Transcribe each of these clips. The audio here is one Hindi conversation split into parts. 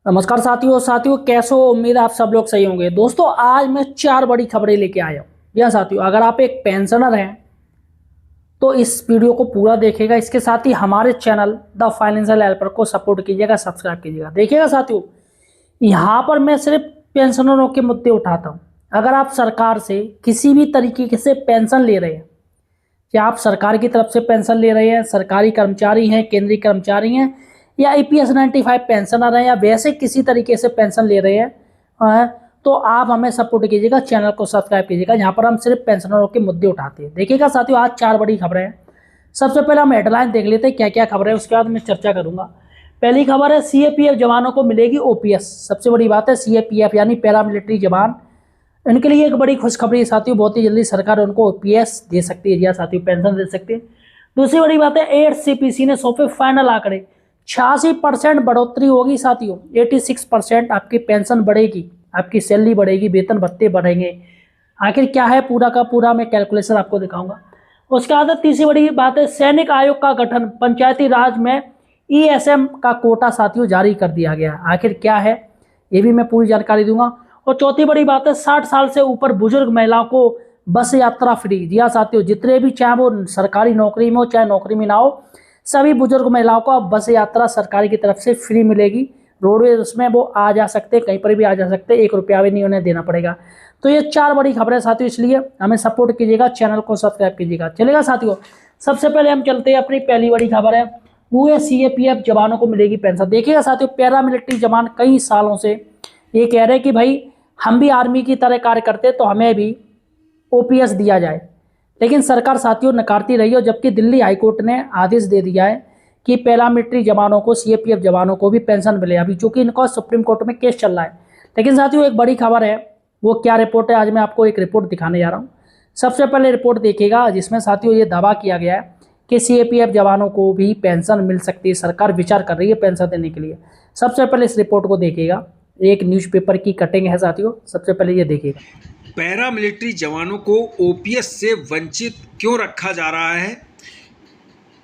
नमस्कार साथियों कैसे हो। उम्मीद है आप सब लोग सही होंगे। दोस्तों आज मैं 4 बड़ी खबरें लेके आया हूँ। या साथियों, अगर आप एक पेंशनर हैं तो इस वीडियो को पूरा देखिएगा। इसके साथ ही हमारे चैनल द फाइनेंशियल हेल्पर को सपोर्ट कीजिएगा, सब्सक्राइब कीजिएगा। देखिएगा साथियों, यहाँ पर मैं सिर्फ पेंशनरों के मुद्दे उठाता हूँ। अगर आप सरकार से किसी भी तरीके से पेंशन ले रहे हैं, क्या आप सरकार की तरफ से पेंशन ले रहे हैं, सरकारी कर्मचारी हैं, केंद्रीय कर्मचारी हैं, या ईपीएस 95 पेंशनर हैं, या वैसे किसी तरीके से पेंशन ले रहे हैं, तो आप हमें सपोर्ट कीजिएगा, चैनल को सब्सक्राइब कीजिएगा। यहाँ पर हम सिर्फ पेंशनरों के मुद्दे उठाते हैं। देखिएगा साथियों, आज 4 बड़ी खबरें हैं। सबसे पहले हम हेडलाइन देख लेते हैं क्या क्या खबरें है, उसके बाद मैं चर्चा करूंगा। पहली खबर है सीएपीएफ जवानों को मिलेगी ओपीएस। सबसे बड़ी बात है सीएपीएफ यानी पैरामिलिट्री जवान, इनके लिए एक बड़ी खुशखबरी साथियों, बहुत ही जल्दी सरकार उनको ओपीएस दे सकती है या साथियों पेंशन दे सकती है। दूसरी बड़ी बात है एडसीपीसी ने सौंपे फाइनल आंकड़े, 86% बढ़ोतरी होगी साथियों। 86% आपकी पेंशन बढ़ेगी, आपकी सैलरी बढ़ेगी, वेतन भत्ते बढ़ेंगे। आखिर क्या है पूरा का पूरा मैं कैलकुलेशन आपको दिखाऊंगा। उसके बाद तीसरी बड़ी बात है सैनिक आयोग का गठन, पंचायती राज में ईएसएम का कोटा साथियों जारी कर दिया गया। आखिर क्या है ये भी मैं पूरी जानकारी दूंगा। और चौथी बड़ी बात है 60 साल से ऊपर बुजुर्ग महिलाओं को बस यात्रा फ्री। जी हाँ साथियों, जितने भी, चाहे वो सरकारी नौकरी में हो चाहे नौकरी में ना हो, सभी बुजुर्ग महिलाओं को अब बस यात्रा सरकारी की तरफ से फ्री मिलेगी। रोडवेज उसमें वो आ जा सकते, कहीं पर भी आ जा सकते, 1 रुपया भी नहीं उन्हें देना पड़ेगा। तो ये 4 बड़ी खबरें साथियों, इसलिए हमें सपोर्ट कीजिएगा, चैनल को सब्सक्राइब कीजिएगा। चलेगा साथियों, सबसे पहले हम चलते हैं, अपनी पहली बड़ी खबर है वो है सीएपीएफ जवानों को मिलेगी पेंशन। देखिएगा साथियों, पैरामिलिट्री जवान कई सालों से ये कह रहे हैं कि भाई हम भी आर्मी की तरह कार्य करते तो हमें भी ओपीएस दिया जाए, लेकिन सरकार साथियों नकारती रही है। जबकि दिल्ली हाईकोर्ट ने आदेश दे दिया है कि पैरामिलिट्री जवानों को, सीएपीएफ जवानों को भी पेंशन मिले, अभी चूंकि इनका सुप्रीम कोर्ट में केस चल रहा है। लेकिन साथियों एक बड़ी खबर है, वो क्या रिपोर्ट है, आज मैं आपको एक रिपोर्ट दिखाने जा रहा हूँ। सबसे पहले रिपोर्ट देखिएगा, जिसमें साथियों ये दावा किया गया है कि सीएपीएफ जवानों को भी पेंशन मिल सकती है, सरकार विचार कर रही है पेंशन देने के लिए। सबसे पहले इस रिपोर्ट को देखिएगा, एक न्यूज़पेपर की कटिंग है साथियों। सबसे पहले ये देखिएगा, पैरामिलिट्री जवानों को ओपीएस से वंचित क्यों रखा जा रहा है,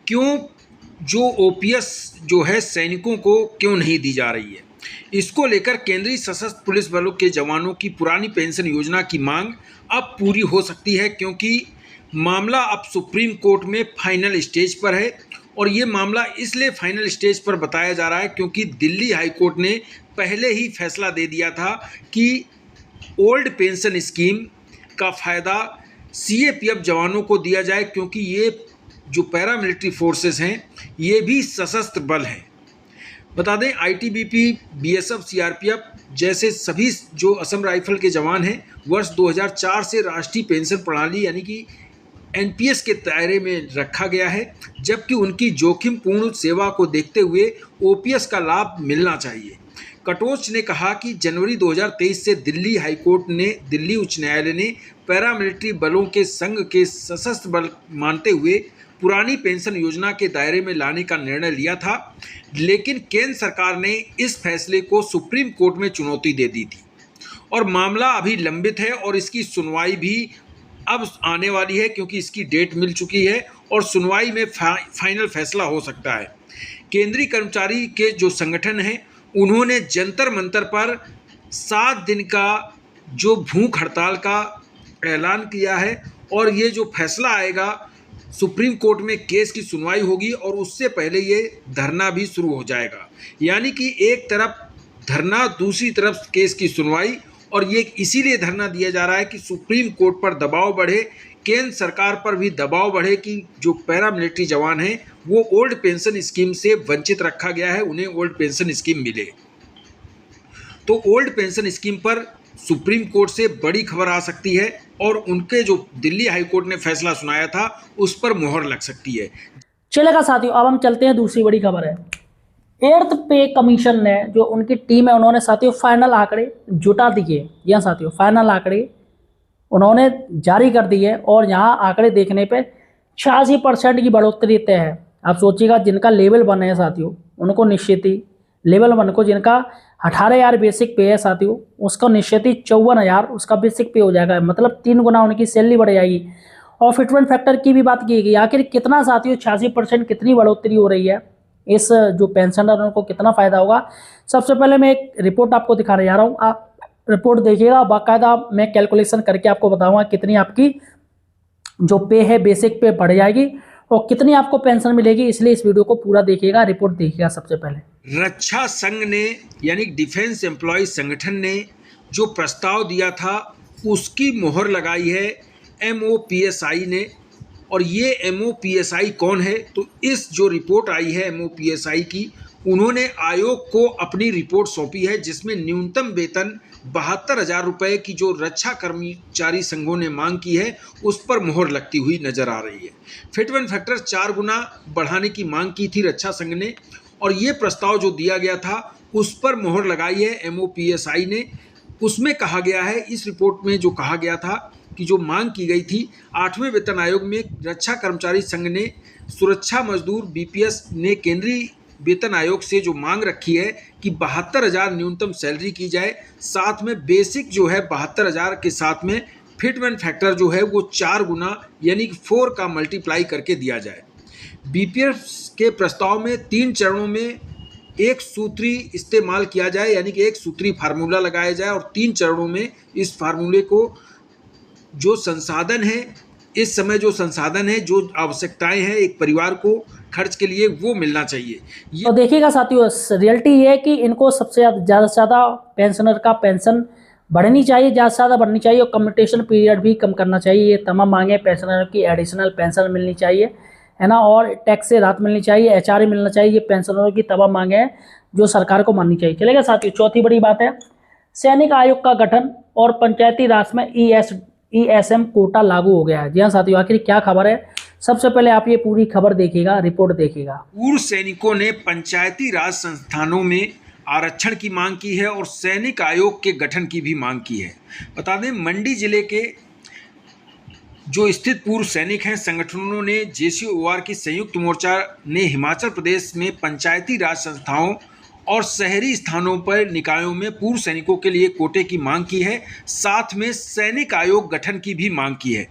क्यों जो ओपीएस जो है सैनिकों को क्यों नहीं दी जा रही है। इसको लेकर केंद्रीय सशस्त्र पुलिस बलों के जवानों की पुरानी पेंशन योजना की मांग अब पूरी हो सकती है, क्योंकि मामला अब सुप्रीम कोर्ट में फाइनल स्टेज पर है। और ये मामला इसलिए फाइनल स्टेज पर बताया जा रहा है क्योंकि दिल्ली हाईकोर्ट ने पहले ही फैसला दे दिया था कि ओल्ड पेंशन स्कीम का फ़ायदा सीएपीएफ जवानों को दिया जाए, क्योंकि ये जो पैरामिलिट्री फोर्सेस हैं ये भी सशस्त्र बल हैं। बता दें आईटीबीपी, बीएसएफ, सीआरपीएफ जैसे सभी जो असम राइफल के जवान हैं वर्ष 2004 से राष्ट्रीय पेंशन प्रणाली यानी कि एनपीएस के दायरे में रखा गया है, जबकि उनकी जोखिमपूर्ण सेवा को देखते हुए ओपीएस का लाभ मिलना चाहिए। कटोच ने कहा कि जनवरी 2023 से दिल्ली हाईकोर्ट ने, दिल्ली उच्च न्यायालय ने पैरामिलिट्री बलों के संघ के सशस्त्र बल मानते हुए पुरानी पेंशन योजना के दायरे में लाने का निर्णय लिया था, लेकिन केंद्र सरकार ने इस फैसले को सुप्रीम कोर्ट में चुनौती दे दी थी और मामला अभी लंबित है और इसकी सुनवाई भी अब आने वाली है, क्योंकि इसकी डेट मिल चुकी है और सुनवाई में फाइनल फैसला हो सकता है। केंद्रीय कर्मचारी के जो संगठन हैं उन्होंने जंतर मंतर पर 7 दिन का जो भूख हड़ताल का ऐलान किया है और ये जो फैसला आएगा सुप्रीम कोर्ट में केस की सुनवाई होगी और उससे पहले ये धरना भी शुरू हो जाएगा। यानी कि एक तरफ धरना, दूसरी तरफ केस की सुनवाई। और ये इसीलिए धरना दिया जा रहा है कि सुप्रीम कोर्ट पर दबाव बढ़े, केंद्र सरकार पर भी दबाव बढ़े कि जो पैरामिलिट्री जवान हैं वो ओल्ड पेंशन स्कीम से वंचित रखा गया है, उन्हें ओल्ड पेंशन स्कीम मिले। तो ओल्ड पेंशन स्कीम पर सुप्रीम कोर्ट से बड़ी खबर आ सकती है और उनके जो दिल्ली हाईकोर्ट ने फैसला सुनाया था उस पर मोहर लग सकती है। चलेगा साथियों, अब हम चलते हैं, दूसरी बड़ी खबर है 8th पे कमीशन ने, जो उनकी टीम है, उन्होंने साथियों फाइनल आंकड़े जुटा दिए। यहाँ साथियों फाइनल आंकड़े उन्होंने जारी कर दिए और यहाँ आंकड़े देखने पे 86% की बढ़ोतरी तय है। आप सोचिएगा, जिनका लेवल 1 है साथियों उनको निश्चित ही, लेवल 1 को जिनका 18,000 बेसिक पे है साथियों उसका निश्चित ही 54,000 उसका बेसिक पे हो जाएगा, मतलब 3 गुना उनकी सैलरी बढ़ जाएगी। और फिटमेंट फैक्टर की भी बात की गई। आखिर कितना साथियों 86% कितनी बढ़ोतरी हो रही है, इस जो पेंशनर उनको कितना फ़ायदा होगा। सबसे पहले मैं एक रिपोर्ट आपको दिखाने जा रहा हूँ, आप रिपोर्ट देखिएगा। बाकायदा मैं कैलकुलेशन करके आपको बताऊँगा कितनी आपकी जो पे है बेसिक पे बढ़ जाएगी और कितनी आपको पेंशन मिलेगी, इसलिए इस वीडियो को पूरा देखिएगा, रिपोर्ट देखिएगा। सबसे पहले रक्षा संघ ने यानी डिफेंस एम्प्लॉय संगठन ने जो प्रस्ताव दिया था उसकी मोहर लगाई है MOPSI ने। और ये MOPSI कौन है, तो इस जो रिपोर्ट आई है MOPSI की, उन्होंने आयोग को अपनी रिपोर्ट सौंपी है जिसमें न्यूनतम वेतन 72,000 रुपये की जो रक्षा कर्मचारी संघों ने मांग की है उस पर मोहर लगती हुई नजर आ रही है। फिट एंड फैक्टर 4 गुना बढ़ाने की मांग की थी रक्षा संघ ने, और ये प्रस्ताव जो दिया गया था उस पर मोहर लगाई है MOPSI ने। उसमें कहा गया है, इस रिपोर्ट में जो कहा गया था कि जो मांग की गई थी 8वें वेतन आयोग में रक्षा कर्मचारी संघ ने सुरक्षा मजदूर BPS ने केंद्रीय वेतन आयोग से जो मांग रखी है कि 72,000 न्यूनतम सैलरी की जाए, साथ में बेसिक जो है 72,000 के साथ में फिट एंड फैक्टर जो है वो 4 गुना यानी कि 4 का मल्टीप्लाई करके दिया जाए। BPS के प्रस्ताव में 3 चरणों में एक सूत्री इस्तेमाल किया जाए, यानी कि एक सूत्री फार्मूला लगाया जाए और 3 चरणों में इस फार्मूले को जो संसाधन है, इस समय जो संसाधन है, जो आवश्यकताएं हैं एक परिवार को खर्च के लिए, वो मिलना चाहिए। तो देखिएगा साथियों, रियलिटी ये है कि इनको सबसे ज़्यादा से ज़्यादा पेंशनर का पेंशन बढ़नी चाहिए, ज़्यादा से ज़्यादा बढ़नी चाहिए और कम्यूटेशन पीरियड भी कम करना चाहिए। ये तमाम मांगे पेंशनर की एडिशनल पेंशन मिलनी चाहिए, है ना, और टैक्स से राहत मिलनी चाहिए, HRA मिलना चाहिए। ये पेंशनरों की तमाम मांगे हैं जो सरकार को माननी चाहिए। चलेगा साथियों, चौथी बड़ी बात है सैनिक आयोग का गठन और पंचायती राज में ESM कोटा लागू हो गया है। जी हाँ साथियों, आखिर क्या खबर है, सबसे पहले आप ये पूरी खबर देखिएगा, रिपोर्ट देखिएगा। पूर्व सैनिकों ने पंचायती राज संस्थानों में आरक्षण की मांग की है और सैनिक आयोग के गठन की भी मांग की है। बता दें, मंडी जिले के जो स्थित पूर्व सैनिक हैं संगठनों ने JCOR की संयुक्त मोर्चा ने हिमाचल प्रदेश में पंचायती राज संस्थाओं और शहरी स्थानों पर निकायों में पूर्व सैनिकों के लिए कोटे की मांग की है, साथ में सैनिक आयोग गठन की भी मांग की है।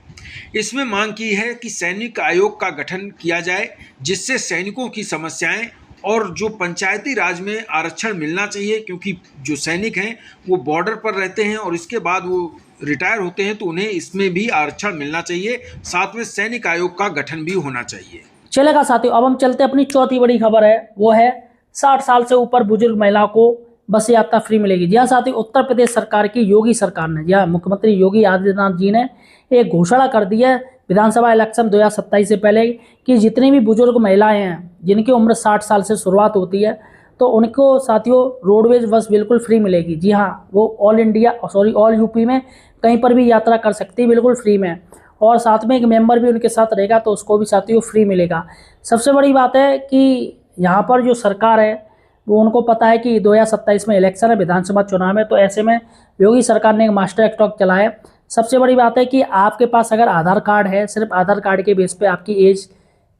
इसमें मांग की है कि सैनिक आयोग का गठन किया जाए जिससे सैनिकों की समस्याएं और जो पंचायती राज में आरक्षण मिलना चाहिए, क्योंकि जो सैनिक हैं वो बॉर्डर पर रहते हैं और इसके बाद वो रिटायर होते हैं तो उन्हें इसमें भी आरक्षण मिलना चाहिए, साथ में सैनिक आयोग का गठन भी होना चाहिए। चलेगा साथियों, अब हम चलते अपनी चौथी बड़ी खबर है, वो है 60 साल से ऊपर बुजुर्ग महिलाओं को बस यात्रा फ्री मिलेगी। जी हाँ साथियों, उत्तर प्रदेश सरकार की योगी सरकार ने, जी हाँ मुख्यमंत्री योगी आदित्यनाथ जी ने एक घोषणा कर दी है विधानसभा इलेक्शन 2027 से पहले कि जितनी भी बुजुर्ग महिलाएं हैं जिनकी उम्र 60 साल से शुरुआत होती है तो उनको साथियों रोडवेज बस बिल्कुल फ्री मिलेगी। जी हाँ, वो ऑल यूपी में कहीं पर भी यात्रा कर सकती है बिल्कुल फ्री में, और साथ में एक मेंबर भी उनके साथ रहेगा तो उसको भी साथियों फ्री मिलेगा। सबसे बड़ी बात है कि यहाँ पर जो सरकार है वो उनको पता है कि 2027 में इलेक्शन है, विधानसभा चुनाव है, तो ऐसे में योगी सरकार ने एक मास्टर स्ट्रोक चलाया है। सबसे बड़ी बात है कि आपके पास अगर आधार कार्ड है, सिर्फ आधार कार्ड के बेस पे आपकी एज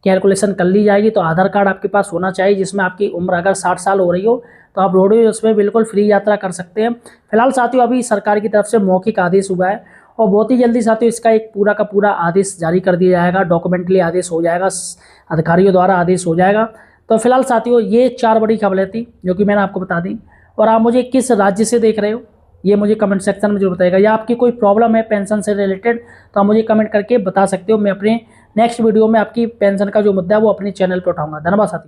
कैलकुलेशन कर ली जाएगी, तो आधार कार्ड आपके पास होना चाहिए जिसमें आपकी उम्र अगर 60 साल हो रही हो तो आप रोडवेज उसमें बिल्कुल फ्री यात्रा कर सकते हैं। फिलहाल साथियों अभी सरकार की तरफ से मौखिक आदेश हुआ है और बहुत ही जल्दी साथियों इसका एक पूरा का पूरा आदेश जारी कर दिया जाएगा, डॉक्यूमेंटली आदेश हो जाएगा, अधिकारियों द्वारा आदेश हो जाएगा। तो फिलहाल साथियों ये 4 बड़ी खबरें थी जो कि मैंने आपको बता दी। और आप मुझे किस राज्य से देख रहे हो ये मुझे कमेंट सेक्शन में जरूर बताइएगा, या आपकी कोई प्रॉब्लम है पेंशन से रिलेटेड तो आप मुझे कमेंट करके बता सकते हो। मैं अपने नेक्स्ट वीडियो में आपकी पेंशन का जो मुद्दा है वो अपने चैनल पर उठाऊंगा। धन्यवाद साथियों।